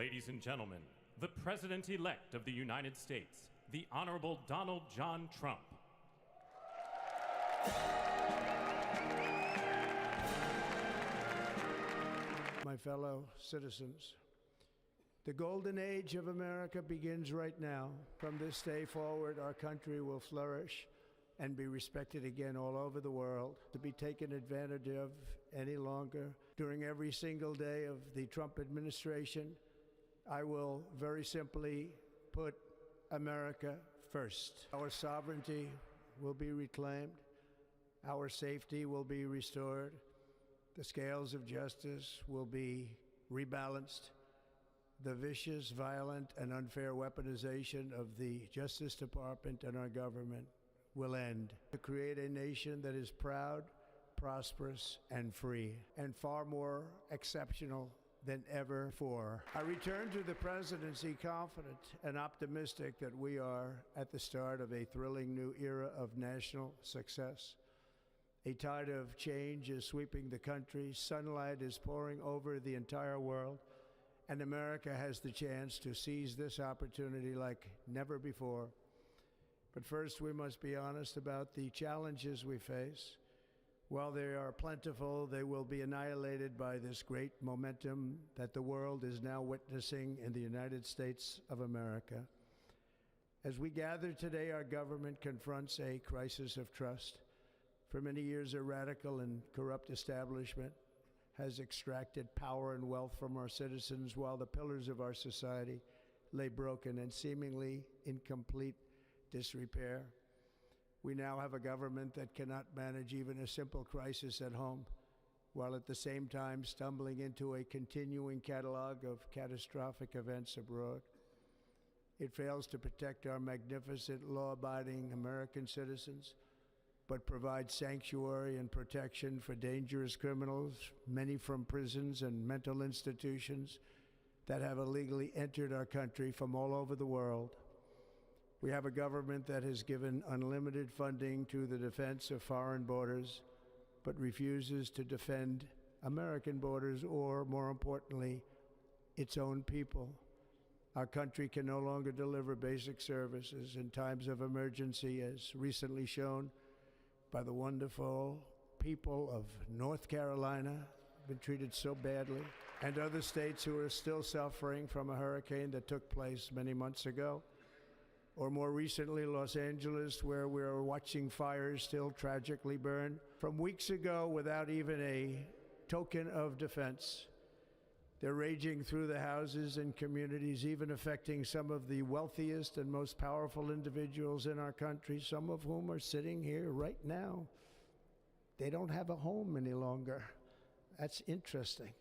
Ladies and gentlemen, the President-elect of the United States, the Honorable Donald John Trump. My fellow citizens, the golden age of America begins right now. From this day forward, our country will flourish and be respected again all over the world, to be taken advantage of any longer. During every single day of the Trump administration, I will very simply put America first. Our sovereignty will be reclaimed. Our safety will be restored. The scales of justice will be rebalanced. The vicious, violent, and unfair weaponization of the Justice Department and our government will end. To create a nation that is proud, prosperous, and free, and far more exceptional than ever before. I return to the presidency confident and optimistic that we are at the start of a thrilling new era of national success. A tide of change is sweeping the country, sunlight is pouring over the entire world, and America has the chance to seize this opportunity like never before. But first, we must be honest about the challenges we face. While they are plentiful, they will be annihilated by this great momentum that the world is now witnessing in the United States of America. As we gather today, our government confronts a crisis of trust. For many years, a radical and corrupt establishment has extracted power and wealth from our citizens while the pillars of our society lay broken and seemingly in complete disrepair. We now have a government that cannot manage even a simple crisis at home, while at the same time stumbling into a continuing catalog of catastrophic events abroad. It fails to protect our magnificent, law-abiding American citizens, but provides sanctuary and protection for dangerous criminals, many from prisons and mental institutions that have illegally entered our country from all over the world. We have a government that has given unlimited funding to the defense of foreign borders, but refuses to defend American borders or, more importantly, its own people. Our country can no longer deliver basic services in times of emergency, as recently shown by the wonderful people of North Carolina, been treated so badly, and other states who are still suffering from a hurricane that took place many months ago. Or more recently, Los Angeles, where we are watching fires still tragically burn from weeks ago without even a token of defense. They're raging through the houses and communities, even affecting some of the wealthiest and most powerful individuals in our country, some of whom are sitting here right now. They don't have a home any longer. That's interesting.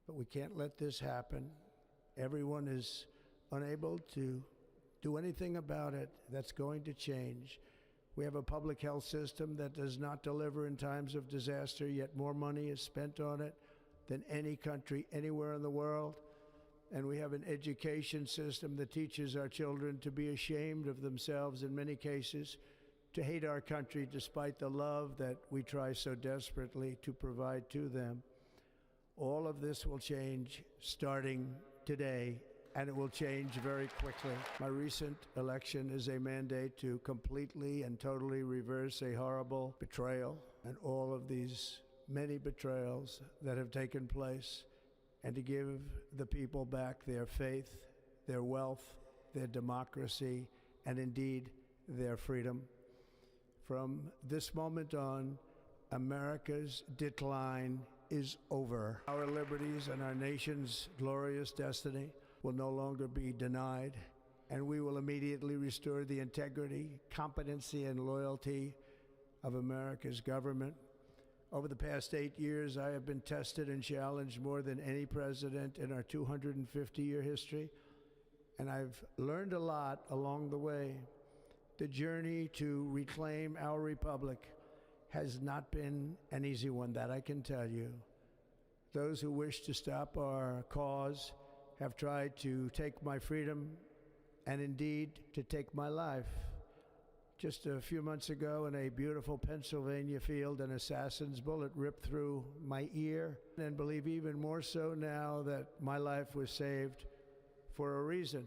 But we can't let this happen. Everyone is unable to do anything about it. That's going to change. We have a public health system that does not deliver in times of disaster, yet more money is spent on it than any country anywhere in the world. And we have an education system that teaches our children to be ashamed of themselves in many cases, to hate our country despite the love that we try so desperately to provide to them. All of this will change starting today, and it will change very quickly. My recent election is a mandate to completely and totally reverse a horrible betrayal and all of these many betrayals that have taken place, and to give the people back their faith, their wealth, their democracy, and indeed their freedom. From this moment on, America's decline is over. Our liberties and our nation's glorious destiny will no longer be denied, and we will immediately restore the integrity, competency, and loyalty of America's government. Over the past 8 years, I have been tested and challenged more than any president in our 250-year history, and I've learned a lot along the way. The journey to reclaim our republic has not been an easy one, that I can tell you. Those who wish to stop our cause have tried to take my freedom and indeed to take my life. Just a few months ago in a beautiful Pennsylvania field, an assassin's bullet ripped through my ear, and believe even more so now that my life was saved for a reason.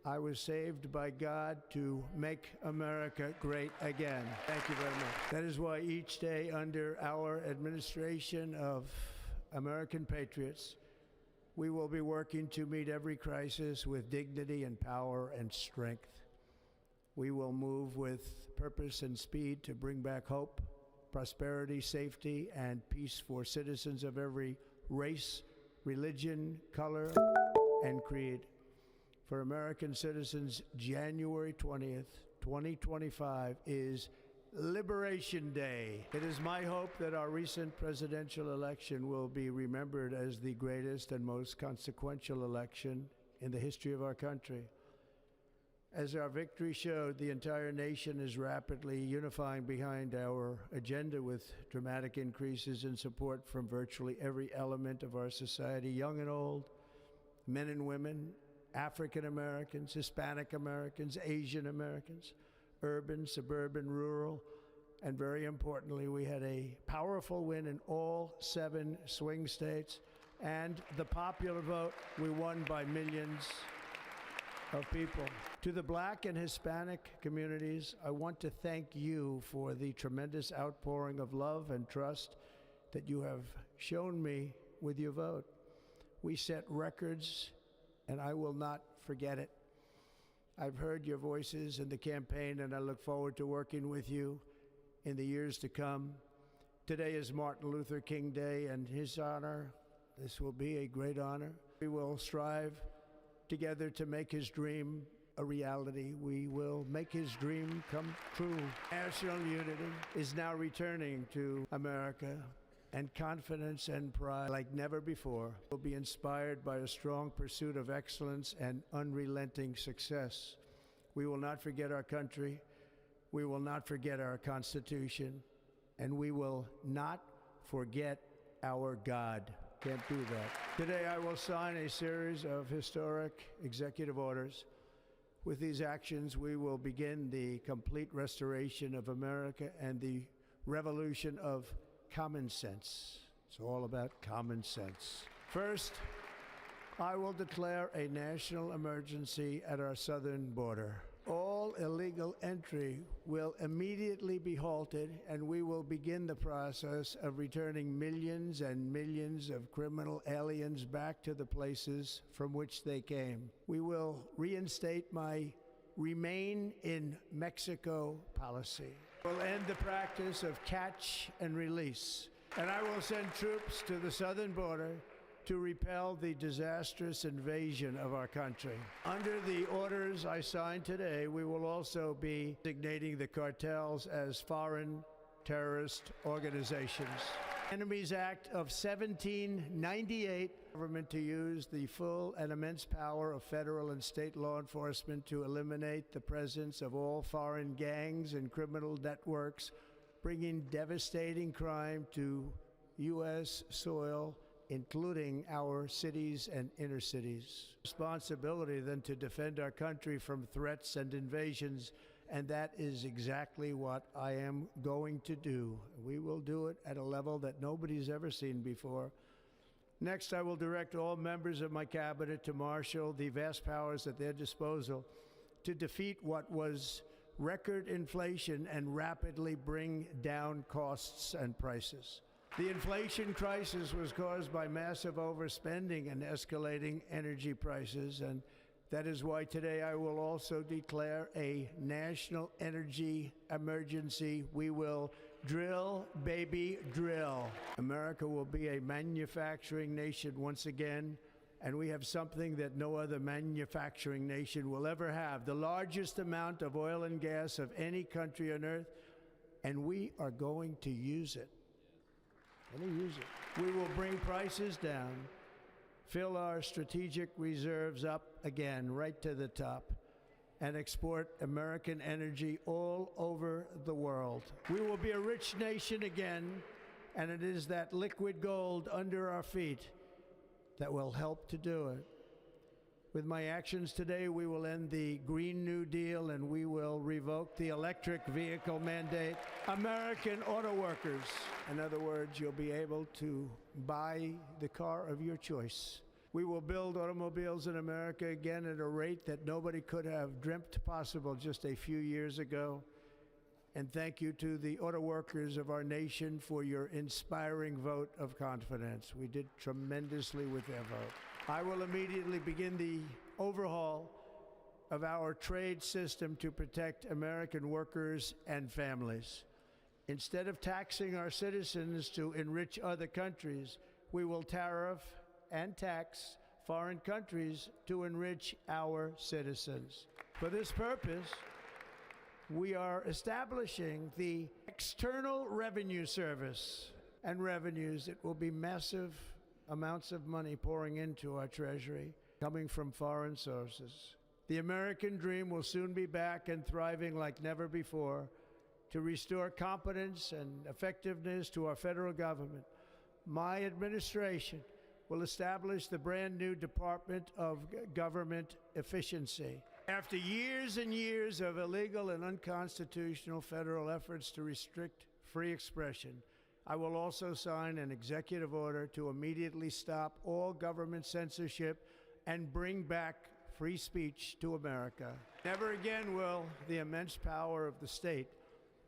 I was saved by God to make America great again. Thank you very much. That is why each day under our administration of American patriots, we will be working to meet every crisis with dignity and power and strength. We will move with purpose and speed to bring back hope, prosperity, safety, and peace for citizens of every race, religion, color, and creed. For American citizens, January 20th, 2025 is Liberation Day. It is my hope that our recent presidential election will be remembered as the greatest and most consequential election in the history of our country. As our victory showed, the entire nation is rapidly unifying behind our agenda with dramatic increases in support from virtually every element of our society, young and old, men and women, African Americans, Hispanic Americans, Asian Americans, urban, suburban, rural, and very importantly, we had a powerful win in all 7 swing states, and the popular vote, we won by millions of people. To the Black and Hispanic communities, I want to thank you for the tremendous outpouring of love and trust that you have shown me with your vote. We set records, and I will not forget it. I've heard your voices in the campaign, and I look forward to working with you in the years to come. Today is Martin Luther King Day, and his honor, this will be a great honor. We will strive together to make his dream a reality. We will make his dream come true. National unity is now returning to America, and confidence and pride like never before will be inspired by a strong pursuit of excellence and unrelenting success. We will not forget our country. We will not forget our Constitution, and we will not forget our God. Can't do that. Today I will sign a series of historic executive orders. With these actions, we will begin the complete restoration of America and the revolution of common sense. It's all about common sense. First, I will declare a national emergency at our southern border. All illegal entry will immediately be halted, and we will begin the process of returning millions and millions of criminal aliens back to the places from which they came. We will reinstate my Remain in Mexico policy. We'll end the practice of catch and release, and I will send troops to the southern border to repel the disastrous invasion of our country. Under the orders I signed today, we will also be designating the cartels as foreign terrorist organizations. Enemies Act of 1798, government to use the full and immense power of federal and state law enforcement to eliminate the presence of all foreign gangs and criminal networks, bringing devastating crime to U.S. soil, including our cities and inner cities. Responsibility then to defend our country from threats and invasions, and that is exactly what I am going to do. We will do it at a level that nobody's ever seen before. Next, I will direct all members of my cabinet to marshal the vast powers at their disposal to defeat what was record inflation and rapidly bring down costs and prices. The inflation crisis was caused by massive overspending and escalating energy prices, and that is why today I will also declare a national energy emergency. We will drill, baby, drill. America will be a manufacturing nation once again, and we have something that no other manufacturing nation will ever have, the largest amount of oil and gas of any country on earth, and we are going to use it. We will bring prices down, fill our strategic reserves up again right to the top, and export American energy all over the world. We will be a rich nation again, and it is that liquid gold under our feet that will help to do it. With my actions today, we will end the Green New Deal and we will revoke the electric vehicle mandate. American auto workers, in other words, you'll be able to buy the car of your choice. We will build automobiles in America again at a rate that nobody could have dreamt possible just a few years ago. And thank you to the auto workers of our nation for your inspiring vote of confidence. We did tremendously with their vote. I will immediately begin the overhaul of our trade system to protect American workers and families. Instead of taxing our citizens to enrich other countries, we will tariff and tax foreign countries to enrich our citizens. For this purpose, we are establishing the External Revenue Service and revenues. It will be massive amounts of money pouring into our treasury, coming from foreign sources. The American dream will soon be back and thriving like never before. To restore competence and effectiveness to our federal government, my administration will establish the brand new Department of Government Efficiency. After years and years of illegal and unconstitutional federal efforts to restrict free expression, I will also sign an executive order to immediately stop all government censorship and bring back free speech to America. Never again will the immense power of the state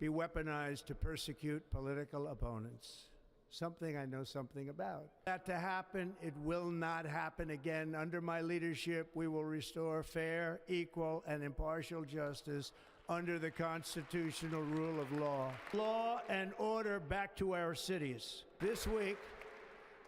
be weaponized to persecute political opponents. Something I know something about. That to happen, it will not happen again. Under my leadership, we will restore fair, equal, and impartial justice under the constitutional rule of law. Law and order back to our cities. This week,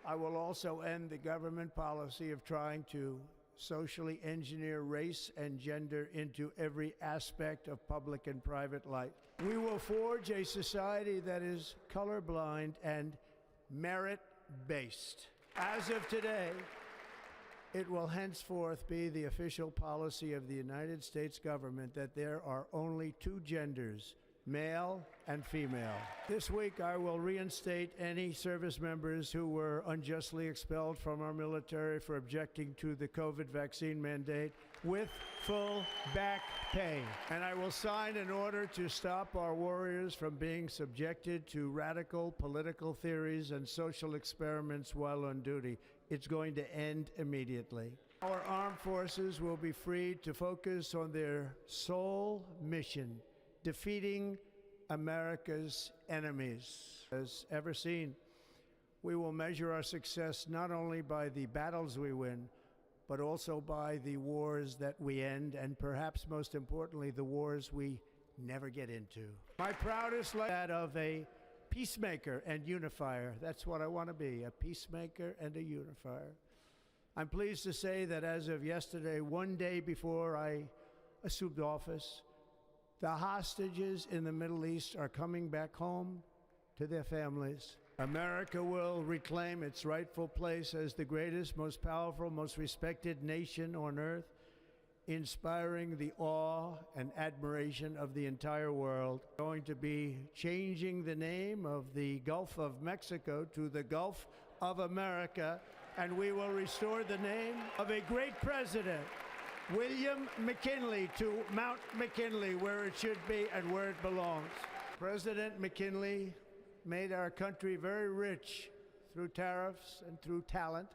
I will also end the government policy of trying to socially engineer race and gender into every aspect of public and private life. We will forge a society that is colorblind and merit-based. As of today, it will henceforth be the official policy of the United States government that there are only two genders, male and female. This week, I will reinstate any service members who were unjustly expelled from our military for objecting to the COVID vaccine mandate with full back pay. And I will sign an order to stop our warriors from being subjected to radical political theories and social experiments while on duty. It's going to end immediately. Our armed forces will be free to focus on their sole mission, defeating America's enemies. As ever seen, we will measure our success not only by the battles we win, but also by the wars that we end, and perhaps most importantly, the wars we never get into. My proudest life is that of a peacemaker and unifier. That's what I want to be, a peacemaker and a unifier. I'm pleased to say that as of yesterday, one day before I assumed office, the hostages in the Middle East are coming back home to their families. America will reclaim its rightful place as the greatest, most powerful, most respected nation on earth, inspiring the awe and admiration of the entire world. We're going to be changing the name of the Gulf of Mexico to the Gulf of America, and we will restore the name of a great president, William McKinley, to Mount McKinley, where it should be and where it belongs. President McKinley made our country very rich through tariffs and through talent.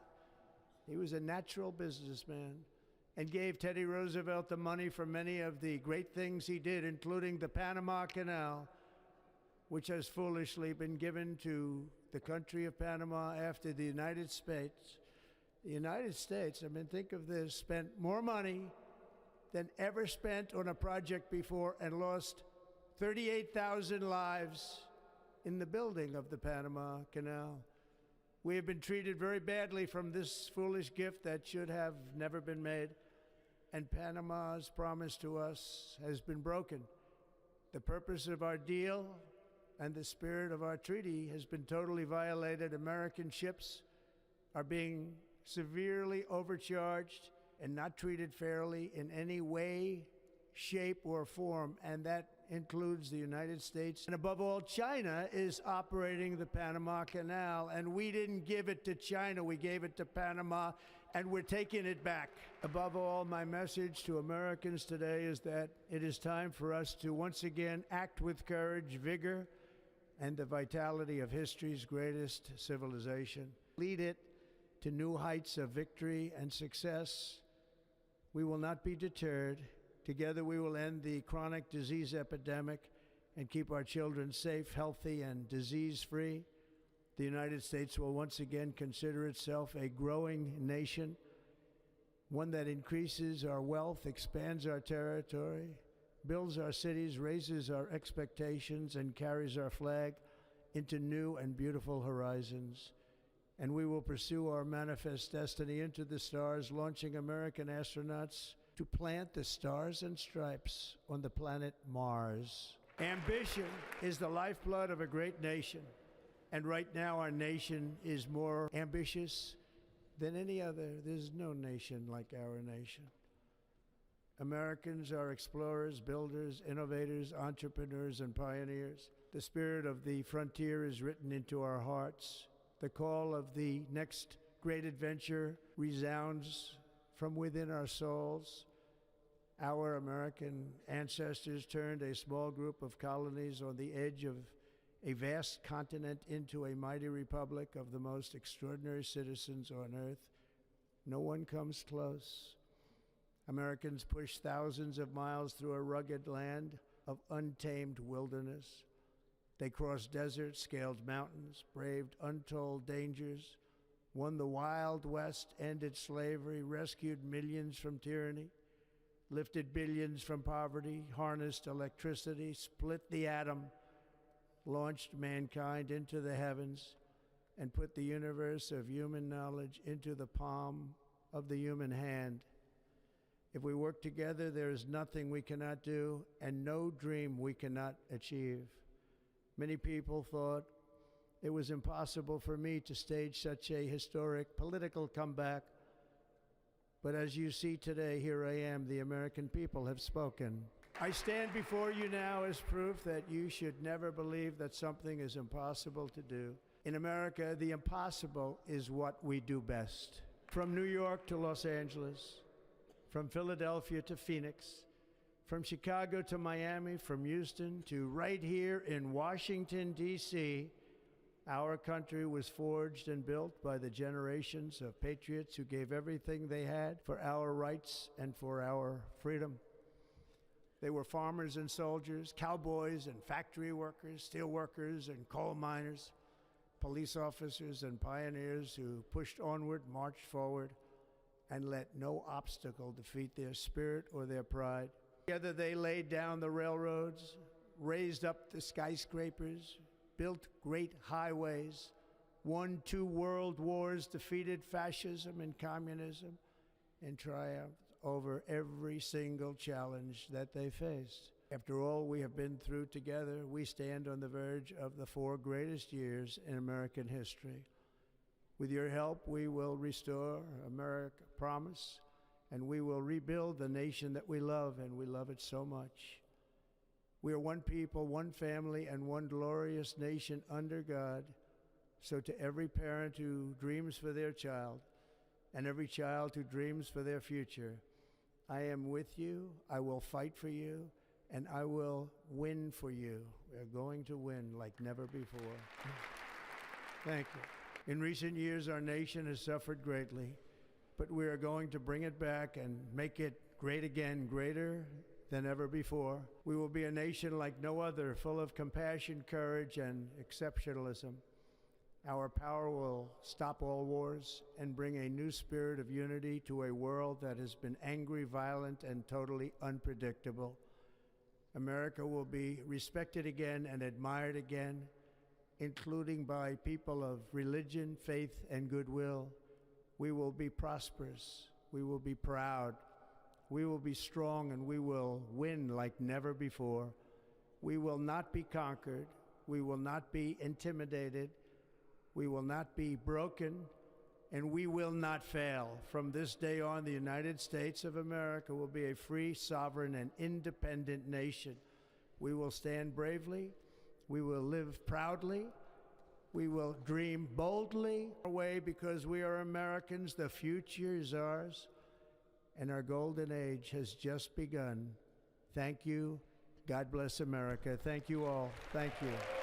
He was a natural businessman and gave Teddy Roosevelt the money for many of the great things he did, including the Panama Canal, which has foolishly been given to the country of Panama after the United States. The United States, I mean, think of this, spent more money than ever spent on a project before and lost 38,000 lives in the building of the Panama Canal. We have been treated very badly from this foolish gift that should have never been made, and Panama's promise to us has been broken. The purpose of our deal and the spirit of our treaty has been totally violated. American ships are being severely overcharged and not treated fairly in any way, shape, or form, and that includes the United States. And above all, China is operating the Panama Canal, and we didn't give it to China, we gave it to Panama, and we're taking it back. Above all, my message to Americans today is that it is time for us to once again act with courage, vigor, and the vitality of history's greatest civilization. Lead it to new heights of victory and success. We will not be deterred. Together we will end the chronic disease epidemic and keep our children safe, healthy, and disease-free. The United States will once again consider itself a growing nation, one that increases our wealth, expands our territory, builds our cities, raises our expectations, and carries our flag into new and beautiful horizons. And we will pursue our manifest destiny into the stars, launching American astronauts to plant the stars and stripes on the planet Mars. Ambition is the lifeblood of a great nation. And right now, our nation is more ambitious than any other. There's no nation like our nation. Americans are explorers, builders, innovators, entrepreneurs, and pioneers. The spirit of the frontier is written into our hearts. The call of the next great adventure resounds from within our souls. Our American ancestors turned a small group of colonies on the edge of a vast continent into a mighty republic of the most extraordinary citizens on earth. No one comes close. Americans pushed thousands of miles through a rugged land of untamed wilderness. They crossed deserts, scaled mountains, braved untold dangers, won the Wild West, ended slavery, rescued millions from tyranny, lifted billions from poverty, harnessed electricity, split the atom, launched mankind into the heavens, and put the universe of human knowledge into the palm of the human hand. If we work together, there is nothing we cannot do and no dream we cannot achieve. Many people thought it was impossible for me to stage such a historic political comeback. But as you see today, here I am. The American people have spoken. I stand before you now as proof that you should never believe that something is impossible to do. In America, the impossible is what we do best. From New York to Los Angeles, from Philadelphia to Phoenix, from Chicago to Miami, from Houston to right here in Washington, D.C., our country was forged and built by the generations of patriots who gave everything they had for our rights and for our freedom. They were farmers and soldiers, cowboys and factory workers, steel workers and coal miners, police officers and pioneers who pushed onward, marched forward, and let no obstacle defeat their spirit or their pride. Together they laid down the railroads, raised up the skyscrapers, built great highways, won 2 world wars, defeated fascism and communism, and triumphed over every single challenge that they faced. After all we have been through together, we stand on the verge of the 4 greatest years in American history. With your help, we will restore America promise, and we will rebuild the nation that we love, and we love it so much. We are one people, one family, and one glorious nation under God. So to every parent who dreams for their child, and every child who dreams for their future, I am with you, I will fight for you, and I will win for you. We are going to win like never before. Thank you. In recent years, our nation has suffered greatly, but we are going to bring it back and make it great again, greater than ever before. We will be a nation like no other, full of compassion, courage, and exceptionalism. Our power will stop all wars and bring a new spirit of unity to a world that has been angry, violent, and totally unpredictable. America will be respected again and admired again, including by people of religion, faith, and goodwill. We will be prosperous. We will be proud. We will be strong, and we will win like never before. We will not be conquered. We will not be intimidated. We will not be broken, and we will not fail. From this day on, the United States of America will be a free, sovereign, and independent nation. We will stand bravely. We will live proudly. We will dream boldly away because we are Americans. The future is ours, and our golden age has just begun. Thank you. God bless America. Thank you all. Thank you.